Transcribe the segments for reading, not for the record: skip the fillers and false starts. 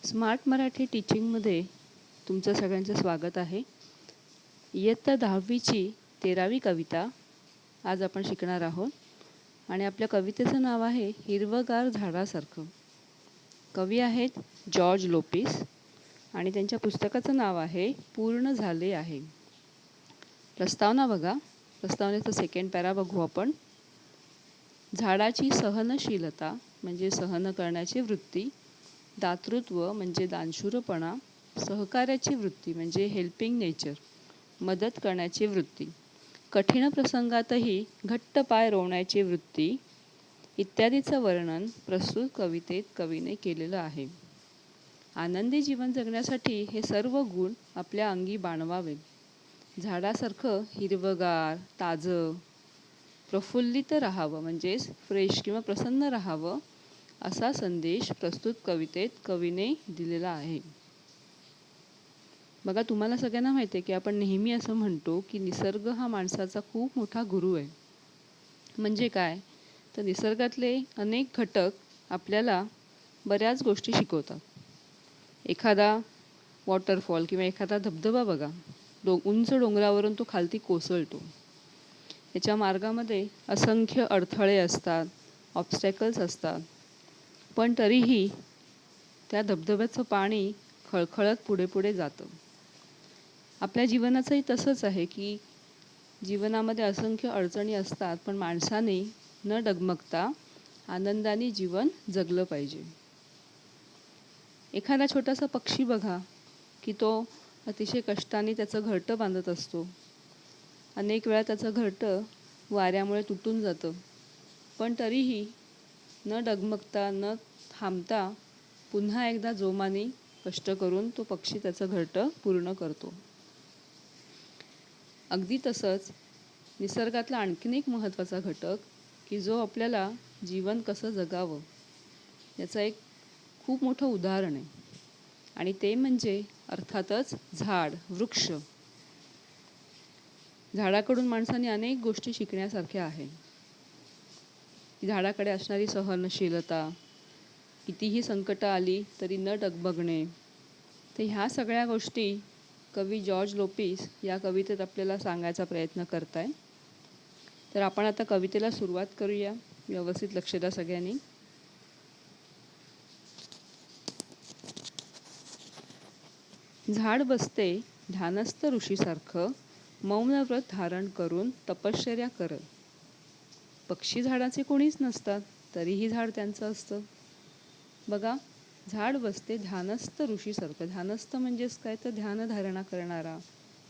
Smart Marathi टीचिंगमध्ये तुमचं सगळ्यांचं स्वागत आहे. इयत्ता 10वीची 13वी कविता आज आपण शिकणार आहोत आणि आपल्या कवितेचं नाव आहे हिरवगार झाडासारखं. कवी आहेत जॉर्ज लोपिस आणि त्यांच्या पुस्तकाचं नाव आहे पूर्ण झाले आहे. प्रस्तावना बघा. प्रस्तावनेचं सेकंड पॅरा बघू आपण. झाडाची सहनशीलता म्हणजे सहन करण्याची वृत्ती, दातृत्व म्हणजे दानशूरपणा, सहकार्याची वृत्ती म्हणजे हेल्पिंग नेचर मदत करण्याची वृत्ती, कठीण प्रसंगातही घट्ट पाय रोवण्याची वृत्ती इत्यादीचं वर्णन प्रस्तुत कवितेत कवीने केलेलं आहे. आनंदी जीवन जगण्यासाठी हे सर्व गुण आपल्या अंगी बाणवावेत. झाडासारखं हिरवगार, ताजं, प्रफुल्लित राहावं म्हणजेच फ्रेश किंवा प्रसन्न राहावं असा संदेश प्रस्तुत कवितेत कवीने दिलेला आहे. बघा, तुम्हाला सगळ्यांना माहिती आहे की आपण नेहमी असं म्हणतो की निसर्ग हा माणसाचा खूप मोठा गुरु आहे. म्हणजे काय, तर निसर्गातले अनेक घटक आपल्याला बऱ्याच गोष्टी शिकवतात. एखादा वॉटरफॉल किंवा एखादा धबधबा बघा, उंच डोंगरावरून तो खालती कोसळतो. त्याच्या मार्गामध्ये असंख्य अडथळे असतात, ऑब्स्टॅकल्स असतात, पण तरीही त्या धबधब्याचं पाणी खळखळत पुढे पुढे जातं. आपल्या जीवनाचंही तसंच आहे की जीवनामध्ये असंख्य अडचणी असतात, पण माणसाने न डगमगता आनंदाने जीवन जगलं पाहिजे. एखादा छोटासा पक्षी बघा की तो अतिशय कष्टाने त्याचं घरटं बांधत असतो. अनेक वेळा त्याचं घरटं वाऱ्यामुळे तुटून जातं, पण तरीही न डगमगता न थांबता पुन्हा एकदा जोमाने कष्ट करून तो पक्षी त्याचं घरटं पूर्ण करतो. अगदी तसंच निसर्गातला आणखीन एक महत्त्वाचा घटक की जो आपल्याला जीवन कसं जगावं याचं एक खूप मोठं उदाहरण आहे, आणि ते म्हणजे अर्थातच झाड, वृक्ष. झाडाकडून माणसाने अनेक गोष्टी शिकण्यासारख्या आहे. झाडाकडे असणारी सहनशीलता, कितीही संकटं आली तरी न डगमगणे, तर ह्या सगळ्या गोष्टी कवी जॉर्ज लोपिस या कवितेत आपल्याला सांगायचा प्रयत्न करताय. तर आपण आता कवितेला सुरुवात करूया. व्यवस्थित लक्ष द्या सगळ्यांनी. झाड बसते ध्यानस्थ ऋषीसारखं, मौन व्रत धारण करून तपश्चर्या करत. पक्षी झाडाचे कोणीच नसतात, तरीही झाड त्यांचं असतं. बघा, झाड बसते ध्यानस्थ ऋषीसारखं. ध्यानस्थ म्हणजेच काय, तर ध्यानधारणा करणारा,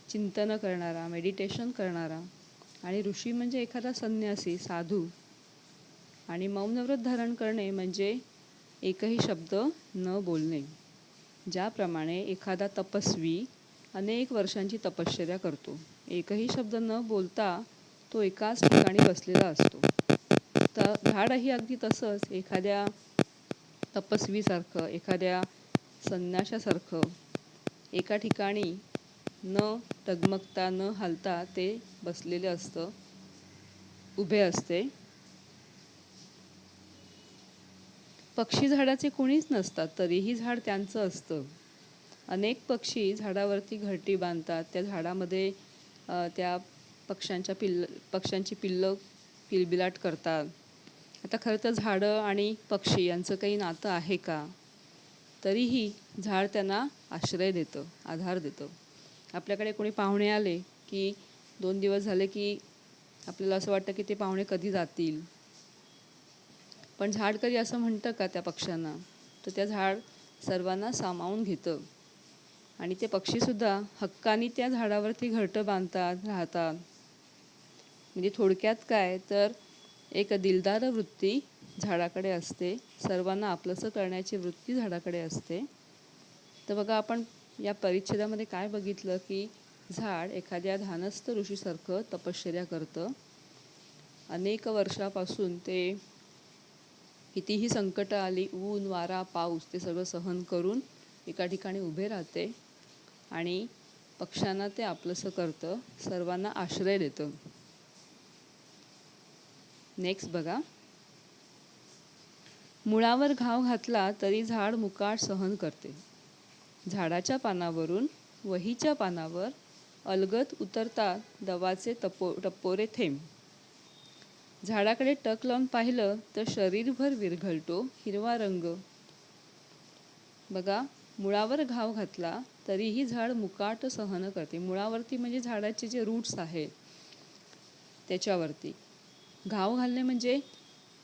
चिंतन करणारा, मेडिटेशन करणारा. आणि ऋषी म्हणजे एखादा संन्यासी, साधू. आणि मौनव्रत धारण करणे म्हणजे एकही शब्द न बोलणे. ज्याप्रमाणे एखादा तपस्वी अनेक वर्षांची तपश्चर्या करतो, एकही शब्द न बोलता तो एकाच ठिकाणी बसलेला असतो. तर झाडही अगदी तसंच एखाद्या तपस्वीसारखं, एखाद्या संन्याशासारखं एका ठिकाणी न डगमगता न हालता ते बसलेले असतं, उभे असते. पक्षी झाडाचे कोणीच नसतात, तरीही झाड त्यांचं असतं. अनेक पक्षी झाडावरती घरटी बांधतात. त्या झाडामध्ये त्या पक्ष्यांची पिल्लं किलबिलाट करतात. आता खरं तर झाडं आणि पक्षी यांचं काही नातं आहे का? तरीही झाड त्यांना आश्रय देतं, आधार देतं. आपल्याकडे कोणी पाहुणे आले की 2 दिवस झाले की आपल्याला असं वाटतं की ते पाहुणे कधी जातील. पण झाड कधी असं म्हणतं का त्या पक्ष्यांना? तर त्या झाड सर्वांना सामावून घेतं. आणि ते पक्षीसुद्धा हक्कानी त्या झाडावरती घरटं बांधतात, राहतात. म्हणजे थोडक्यात काय, तर एक दिलदार वृत्ती झाडाकडे असते. सर्वांना आपलंसं करण्याची वृत्ती झाडाकडे असते. तर बघा, आपण या परिच्छेदामध्ये काय बघितलं की झाड एखाद्या ध्यानस्थ ऋषीसारखं तपश्चर्या करतं. अनेक वर्षापासून ते कितीही संकटं आली, ऊन, वारा, पाऊस, ते सगळं सहन करून एका ठिकाणी उभे राहते आणि पक्ष्यांना ते आपलंसं करतं, सर्वांना आश्रय देतं. नेक्स्ट बघा. मुळावर घाव घातला तरी झाड मुकाट सहन करते. झाडाच्या पानावरून वहीच्या पानावर अलगद उतरतात दवाचे टपोरे थेंब. झाडाकडे टक लावून पाहिलं तर शरीरभर विरघळतो हिरवा रंग. बघा, मुळावर घाव घातला तरीही झाड मुकाट सहन करते. मुळावरती म्हणजे झाडाचे जे रूट्स आहेत त्याच्यावरती. घाव घालणे म्हणजे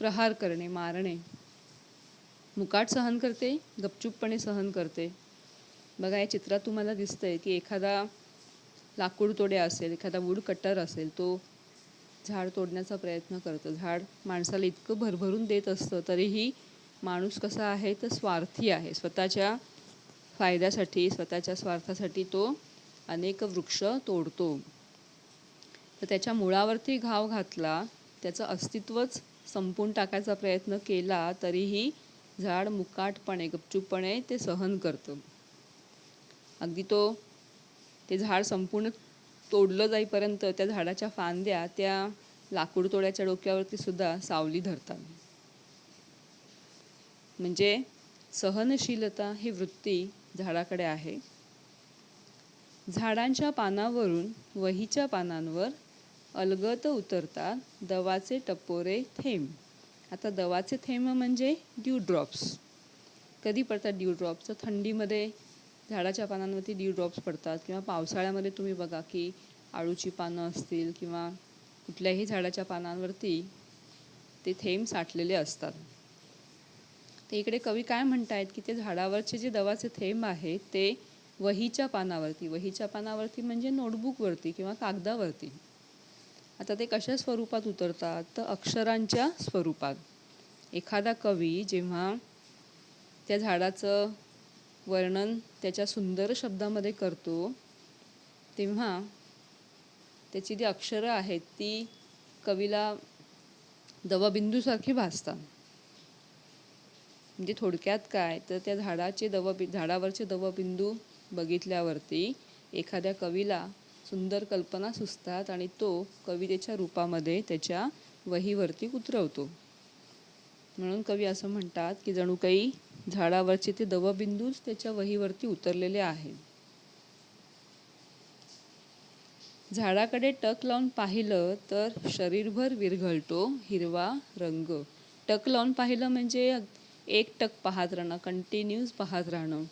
प्रहार करणे, मारणे. मुकाट सहन करते, गपचूपपणे सहन करते. बघा, या चित्रात तुम्हाला दिसतंय की एखादा लाकूड तोड्या असेल, एखादा वूड कटर असेल, तो झाड तोडण्याचा प्रयत्न करतो. झाड माणसाला इतकं भरभरून देत असतं तरीही माणूस कसा आहे तर स्वार्थी आहे. स्वतःच्या फायद्यासाठी, स्वतःच्या स्वार्थासाठी तो अनेक वृक्ष तोडतो. तर त्याच्या मुळावरती घाव घातला, त्याचं अस्तित्वच संपवून टाकायचा प्रयत्न केला तरीही झाड मुकाटपणे, गपचूपपणे ते सहन करतं. अगदी ते झाड संपूर्ण तोडलं जाईपर्यंत त्या झाडाच्या फांद्या त्या लाकूड तोड्याच्या डोक्यावरती सुद्धा सावली धरतात. म्हणजे सहनशीलता ही वृत्ती झाडाकडे आहे. झाडांच्या पानावरून वहीच्या पानांवर अलगद उतरतात दवाचे टपोरे थेंब. आता दवाचे थेंब म्हणजे ड्यू ड्रॉप्स. कधी पडतात ड्यू ड्रॉप्स? तर थंडीमध्ये झाडाच्या पानांवरती ड्यू ड्रॉप्स पडतात, किंवा पावसाळ्यामध्ये तुम्ही बघा की आळूची पानं असतील किंवा कुठल्याही झाडाच्या पानांवरती ते थेंब साठलेले असतात. ते इकडे कवी काय म्हणतायत की ते झाडावरचे जे दवाचे थेंब आहेत ते वहीच्या पानावरती म्हणजे नोटबुकवरती किंवा कागदावरती. आता ते कशा स्वरूपात उतरतात तर अक्षरांच्या स्वरूपात. एखादा कवी जेव्हा त्या झाडाचं वर्णन त्याच्या सुंदर शब्दामध्ये करतो तेव्हा त्याची जी अक्षरं आहेत ती कवीला दवबिंदूसारखी भासतात. म्हणजे थोडक्यात काय तर त्या झाडावरचे दवबिंदू बघितल्यावरती एखाद्या कवीला सुंदर कल्पना सुचतात आणि तो कवितेच्या रूपामध्ये त्याच्या वहीवरती उतरवतो. म्हणून कवी असं म्हणतात की जणू काही झाडावरचे ते दवबिंदूच त्याच्या वहीवरती उतरलेले आहेत. झाडाकडे टक लावून पाहिलं तर शरीरभर विरघळतो हिरवा रंग. टक लावून पाहिलं म्हणजे एक टक पाहत राहणं, कंटिन्यूस पाहत राहणं.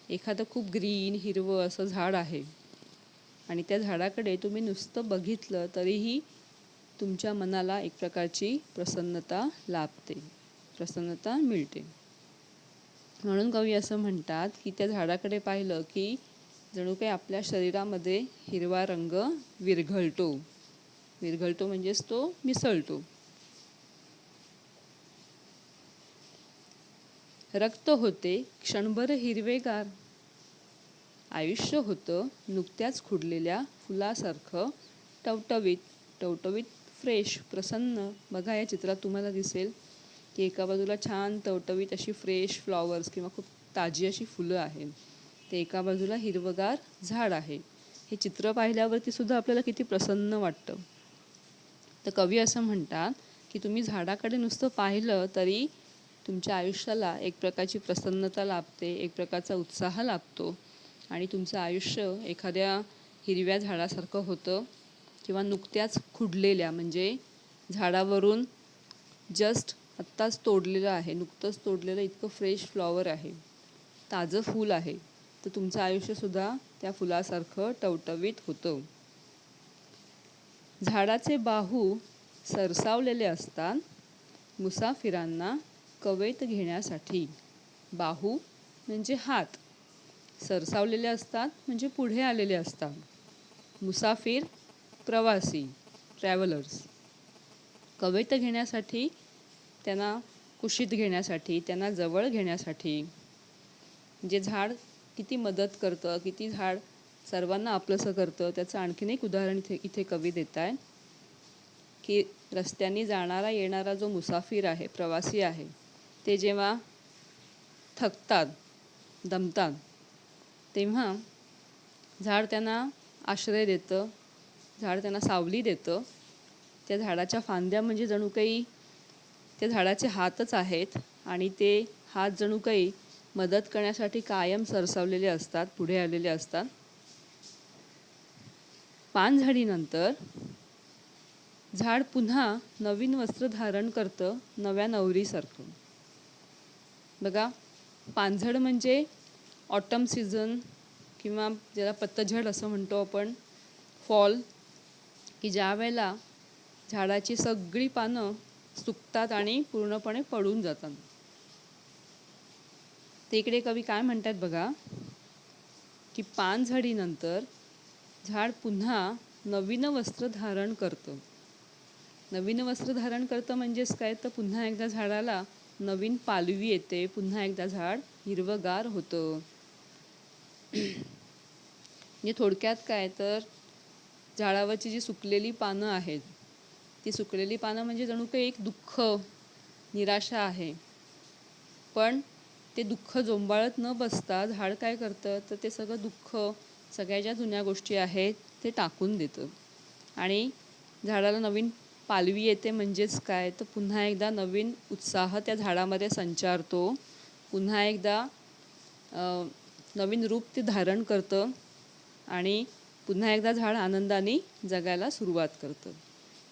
एखादं खूप ग्रीन हिरवं असं झाड आहे आणि त्या झाडाकडे तुम्ही नुसतं बघितलं तरीही तुमच्या मनाला एक प्रकारची प्रसन्नता लाभते, प्रसन्नता मिळते. म्हणून कवी असं म्हणतात की त्या झाडाकडे पाहिलं की जणू काही आपल्या शरीरामध्ये हिरवा रंग विरघळतो. विरघळतो म्हणजेच तो मिसळतो. रक्त होते क्षणभर हिरवेगार, आयुष्य होतं नुकत्याच खुडलेल्या फुलासारखं टवटवीत, टवटवीत फ्रेश, प्रसन्न. बघा, या चित्रात तुम्हाला दिसेल की एका बाजूला छान टवटवीत अशी फ्रेश फ्लॉवर्स किंवा खूप ताजी अशी फुलं आहेत, ते एका बाजूला हिरवगार झाड आहे. हे चित्र पाहिल्यावरती सुद्धा आपल्याला किती प्रसन्न वाटतं. तर कवी असं म्हणतात की तुम्ही झाडाकडे नुसतं पाहिलं तरी तुमच्या आयुष्याला एक प्रकारची प्रसन्नता लाभते, एक प्रकारचा उत्साह लाभतो आणि तुमचं आयुष्य एखाद्या हिरव्या झाडासारखं होतं किंवा नुकत्याच खुडलेल्या, म्हणजे झाडावरून जस्ट आत्ताच तोडलेलं आहे, नुकतंच तोडलेलं इतकं फ्रेश फ्लॉवर आहे, ताजं फूल आहे, तर तुमचं आयुष्यसुद्धा त्या फुलासारखं टवटवीत होतं. झाडाचे बाहू सरसावलेले असतात मुसाफिरांना कवेत घेण्यासाठी. बाहू म्हणजे हात, सरसावलेले असतात म्हणजे पुढे आलेले असतात. मुसाफिर प्रवासी, ट्रॅव्हलर्स. कवेत घेण्यासाठी, त्यांना कुशीत घेण्यासाठी, त्यांना जवळ घेण्यासाठी. जे झाड किती मदत करतं, किती झाड सर्वांना आपलंसं करतं, त्याचं आणखीन एक उदाहरण इथे कवी देत आहे की रस्त्याने जाणारा येणारा जो मुसाफिर आहे, प्रवासी आहे, ते जेव्हा थकतात, दमतात, तेव्हा झाड त्यांना आश्रय देतं, झाड त्यांना सावली देतं. त्या झाडाच्या फांद्या म्हणजे जणू काही त्या झाडाचे हातच आहेत आणि ते हात जणू काही मदत करण्यासाठी कायम सरसावलेले असतात, पुढे आलेले असतात. पानझडीनंतर झाड पुन्हा नवीन वस्त्र धारण करतं, नव्या नवरीसारखं. बघा, पानझड म्हणजे ऑटम सीझन किंवा ज्याला पतझड असं म्हणतो आपण, फॉल, की ज्या वेळेला झाडाची सगळी पानं सुकतात आणि पूर्णपणे पडून जातात. ते इकडे कवी काय म्हणतात बघा, की पानझडीनंतर झाड पुन्हा नवीन वस्त्र धारण करतं. नवीन वस्त्र धारण करतं म्हणजेच काय, तर पुन्हा एकदा झाडाला नवीन पालवी येते, पुन्हा एकदा झाड हिरवंगार होतं. म्हणजे थोडक्यात काय, तर झाडावरची जी सुकलेली पानं आहेत, ती सुकलेली पानं म्हणजे जणू काही एक दुःख, निराशा आहे. पण ते दुःख जोंबाळत न बसता झाड काय करतं, तर ते सगळं दुःख, सगळ्या ज्या जुन्या गोष्टी आहेत ते टाकून देतं. आणि झाडाला नवीन पालवी येते म्हणजेच काय, तर पुन्हा एकदा नवीन उत्साह त्या झाडामध्ये संचारतो. पुन्हा एकदा नवीन रूप ते धारण करतं आणि पुन्हा एकदा झाड आनंदाने जगायला सुरुवात करतं.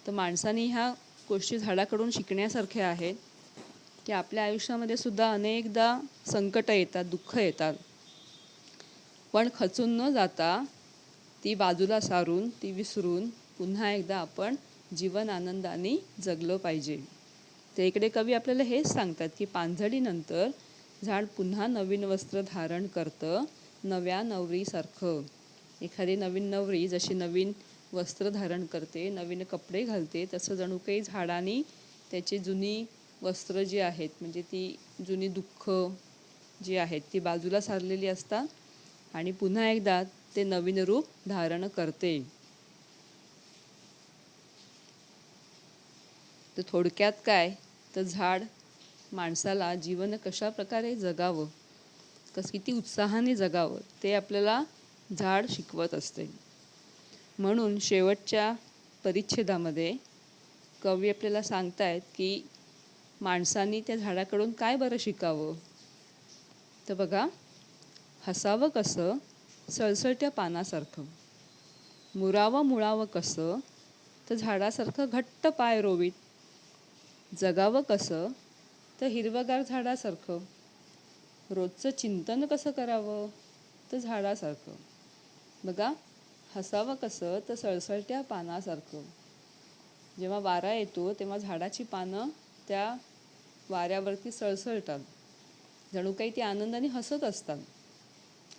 तर माणसाने ह्या गोष्टी झाडाकडून शिकण्यासारख्या आहेत, की आपल्या आयुष्यामध्ये सुद्धा अनेकदा संकटं येतात, दुःख येतात. पण खचून न जाता ती बाजूला सारून, ती विसरून पुन्हा एकदा आपण जीवन आनंदाने जगलं पाहिजे. तर इकडे कवी आपल्याला हेच सांगतात, की पानझडीनंतर झाड पुन्हा नवीन वस्त्र धारण करतं, नव्या नवरीसारखं. एखादी नवीन नवरी जशी नवीन वस्त्र धारण करते, नवीन कपडे घालते, तसं जणू काही झाडाने त्याची जुनी वस्त्र जी आहेत, म्हणजे ती जुनी दुःख जी आहेत ती बाजूला सारलेली असतात आणि पुन्हा एकदा ते नवीन रूप धारण करते. तर थोडक्यात काय, तर झाड माणसाला जीवन कशा प्रकारे जगावं, किती उत्साहाने जगावं, ते आपल्याला झाड शिकवत असते. म्हणून शेवटच्या परिच्छेदामध्ये कवी आपल्याला सांगतायत, की माणसांनी त्या झाडाकडून काय बरं शिकावं. तर बघा, हसावं कसं, सळसळत्या पानासारखं. मुरावं मुळावं कसं, तर झाडासारखं घट्ट पाय रोवीत. जगावं कसं, तर हिरवगार झाडासारखं. रोजचं चिंतन कसं करावं, तर झाडासारखं. बघा, हसावं कसं, तर सळसळत्या पानासारखं. जेव्हा वारा येतो तेव्हा झाडाची पानं त्या वाऱ्यावरती सळसळतात, जणू काही ती आनंदाने हसत असतात.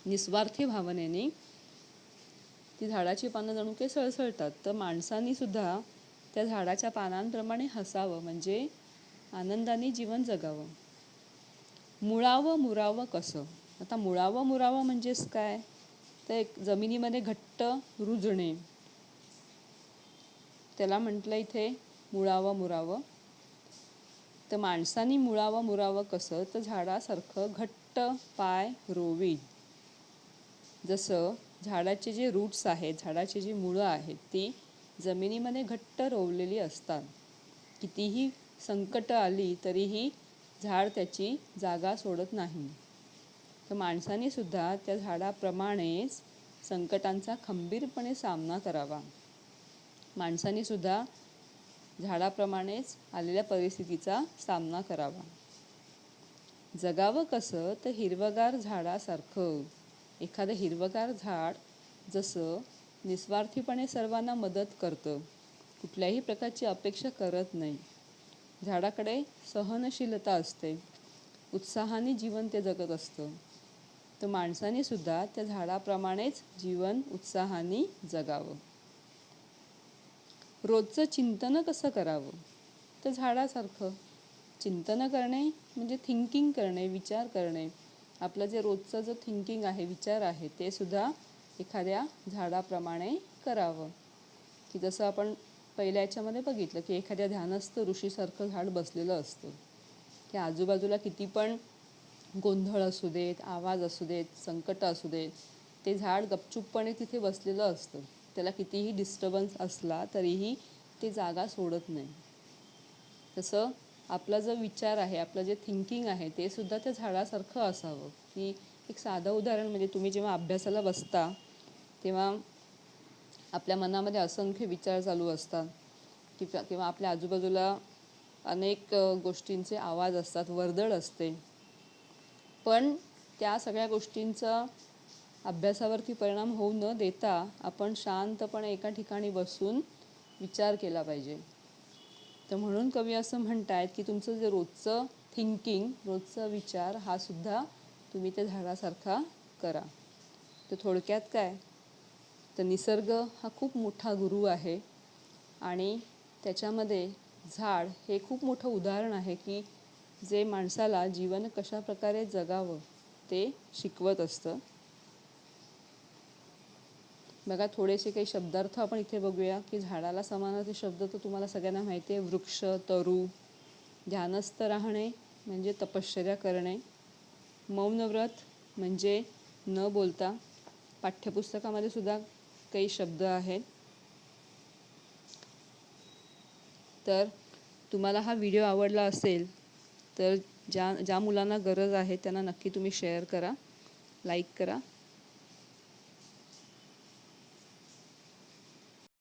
निस्वार्थी भावनेने ती झाडाची पानं जणू काही सळसळतात. तर माणसांनी सुद्धा त्या झाडाच्या पानांप्रमाणे हसावं, म्हणजे आनंदाने जीवन जगावं. मुळावं मुरावं कसं. आता मुळावं मुरावं म्हणजेच काय, तर एक जमिनीमध्ये घट्ट रुजणे, त्याला म्हटलं इथे मुळावं मुरावं. तर माणसांनी मुळावं मुरावं कसं, तर झाडासारखं घट्ट पाय रोवी. जसं झाडाचे जे रूट्स आहेत, झाडाची जी मुळं आहेत, ती जमिनीमध्ये घट्ट रोवलेली असतात. कितीही संकटं आली तरीही झाड त्याची जागा सोडत नाही. तर माणसाने सुद्धा त्या झाडाप्रमाणेच संकटांचा खंबीरपणे सामना करावा. माणसाने सुद्धा झाडाप्रमाणेच आलेल्या परिस्थितीचा सामना करावा. जगावं कसं, तर हिरवगार झाडासारखं. एखादं हिरवगार झाड जसं निस्वार्थीपणे सर्वांना मदत करतं, कुठल्याही प्रकारची अपेक्षा करत नाही, झाडाकडे सहनशीलता असते, उत्साहाने जीवन ते जगत असतं, तर माणसाने सुद्धा त्या झाडाप्रमाणेच जीवन उत्साहाने जगावं. रोजचं चिंतन कसं करावं, तर झाडासारखं. चिंतन करणे म्हणजे थिंकिंग करणे, विचार करणे. आपलं जे रोजचं जो थिंकिंग आहे, विचार आहे, ते सुद्धा एखाद्या झाडाप्रमाणे करावं. की जसं आपण पहिल्या याच्यामध्ये बघितलं, की एखाद्या ध्यानस्थ ऋषीसारखं झाड बसलेलं असतं, की आजूबाजूला किती पण गोंधळ असू देत, आवाज असू देत, संकट असू देत, ते झाड गपचूपपणे तिथे बसलेलं असतं. त्याला कितीही डिस्टर्बन्स असला तरीही ते जागा सोडत नाही. तसं आपला जो विचार आहे, आपलं जे थिंकिंग आहे ते सुद्धा त्या झाडासारखं असावं. की एक साधं उदाहरण म्हणजे तुम्ही जेव्हा अभ्यासाला बसता तेव्हा आपल्या मनामध्ये असंख्य विचार चालू असतात किंवा आपल्या आजूबाजूला अनेक गोष्टींचे आवाज असतात, वर्दळ असते. पण त्या सगळ्या गोष्टींचा अभ्यासावरती परिणाम होऊ न देता आपण शांतपणे एका ठिकाणी बसून विचार केला पाहिजे. तर म्हणून कवी असं म्हणतायत की तुमचं जे रोजचं थिंकिंग, रोजचा विचार हा सुद्धा तुम्ही त्या झाडासारखा करा. तर थोडक्यात काय, तर निसर्ग हा खूप मोठा गुरु आहे आणि त्याच्यामध्ये झाड हे खूप मोठं उदाहरण आहे की जे माणसाला जीवन कशा प्रकारे जगावं ते शिकवत असतं. बघा, थोडेसे काही शब्दार्थ आपण इथे बघूया की झाडाला समानार्थी शब्द तर तुम्हाला सगळ्यांना माहिती आहे. वृक्ष, तरू. ध्यानस्थ राहणे म्हणजे तपश्चर्या करणे. मौनव्रत म्हणजे न बोलता. पाठ्यपुस्तकामध्ये सुद्धा काही शब्द आहेत. तर तुम्हाला हा व्हिडिओ आवडला असेल तर ज्या मुलांना गरज आहे त्यांना नक्की तुम्ही शेअर करा, लाईक करा.